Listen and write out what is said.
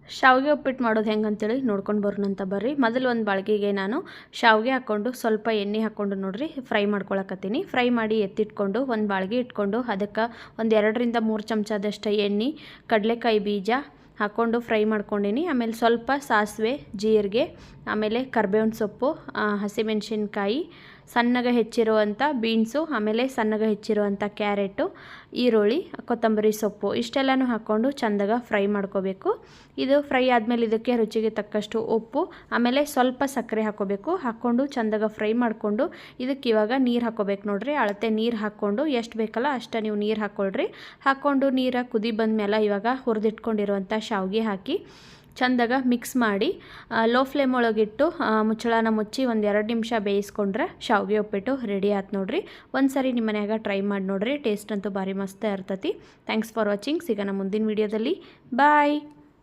ಶಾವಿಗೆ ಉಪ್ಪಿಟ್ಟು ಮಾಡೋದು ಹೆಂಗೆ ಅಂತೇಳಿ ನೋಡ್ಕೊಂಡು ಬರೋಣ ಅಂತ ಬರ್ರಿ. ಮೊದಲು ಒಂದು ಬಾಳ್ಗಿಗೆ ನಾನು ಶಾವಿಗೆ ಹಾಕ್ಕೊಂಡು ಸ್ವಲ್ಪ ಎಣ್ಣೆ ಹಾಕ್ಕೊಂಡು ನೋಡ್ರಿ ಫ್ರೈ ಮಾಡ್ಕೊಳಕತ್ತೀನಿ. ಫ್ರೈ ಮಾಡಿ ಎತ್ತಿಟ್ಕೊಂಡು ಒಂದು ಬಾಳ್ಗೆ ಇಟ್ಕೊಂಡು ಅದಕ್ಕೆ ಒಂದು 2 ರಿಂದ 3 ಚಮಚದಷ್ಟು ಎಣ್ಣೆ, ಕಡಲೆಕಾಯಿ ಬೀಜ ಹಾಕ್ಕೊಂಡು ಫ್ರೈ ಮಾಡ್ಕೊಂಡೀನಿ. ಆಮೇಲೆ ಸ್ವಲ್ಪ ಸಾಸಿವೆ, ಜೀರಿಗೆ, ಆಮೇಲೆ ಕರ್ಬೇವಿನ ಸೊಪ್ಪು, ಹಸಿಮೆಣಸಿನ್ಕಾಯಿ, ಸಣ್ಣಗೆ ಹೆಚ್ಚಿರುವಂಥ ಬೀನ್ಸು, ಆಮೇಲೆ ಸಣ್ಣಗೆ ಹೆಚ್ಚಿರುವಂಥ ಕ್ಯಾರೆಟು, ಈರುಳ್ಳಿ, ಕೊತ್ತಂಬರಿ ಸೊಪ್ಪು ಇಷ್ಟೆಲ್ಲನೂ ಹಾಕ್ಕೊಂಡು ಚಂದಾಗ ಫ್ರೈ ಮಾಡ್ಕೋಬೇಕು. ಇದು ಫ್ರೈ ಆದಮೇಲೆ ಇದಕ್ಕೆ ರುಚಿಗೆ ತಕ್ಕಷ್ಟು ಉಪ್ಪು, ಆಮೇಲೆ ಸ್ವಲ್ಪ ಸಕ್ಕರೆ ಹಾಕ್ಕೋಬೇಕು. ಹಾಕ್ಕೊಂಡು ಚಂದಾಗ ಫ್ರೈ ಮಾಡಿಕೊಂಡು ಇದಕ್ಕೆ ಇವಾಗ ನೀರು ಹಾಕ್ಕೋಬೇಕು ನೋಡ್ರಿ. ಅಳತೆ ನೀರು ಹಾಕ್ಕೊಂಡು ಎಷ್ಟು ಬೇಕಲ್ಲ ಅಷ್ಟು ನೀವು ನೀರು ಹಾಕ್ಕೊಳ್ರಿ. ಹಾಕ್ಕೊಂಡು ನೀರು ಕುದಿ ಬಂದಮೇಲೆ ಇವಾಗ ಹುರಿದಿಟ್ಕೊಂಡಿರುವಂಥ ಶಾವಿಗೆ ಹಾಕಿ ಚಂದಾಗ ಮಿಕ್ಸ್ ಮಾಡಿ ಲೋ ಫ್ಲೇಮ್ ಒಳಗಿಟ್ಟು ಮುಚ್ಚಳನ ಮುಚ್ಚಿ ಒಂದು 2 ನಿಮಿಷ ಬೇಯಿಸ್ಕೊಂಡ್ರೆ ಶಾವಿಗೆ ಉಪ್ಪಿಟ್ಟು ರೆಡಿ ಆಯ್ತು ನೋಡ್ರಿ. ಒಂದು ಸರಿ ನಿಮ್ಮ ಮನ್ಯಾಗ ಟ್ರೈ ಮಾಡಿ ನೋಡ್ರಿ. ಟೇಸ್ಟ್ ಅಂತೂ ಭಾರಿ ಮಸ್ತ್ ಇರ್ತೈತಿ. Thanks for watching. ಸಿಗೋಣ ಮುಂದಿನ ವೀಡಿಯೋದಲ್ಲಿ. ಬಾಯ್.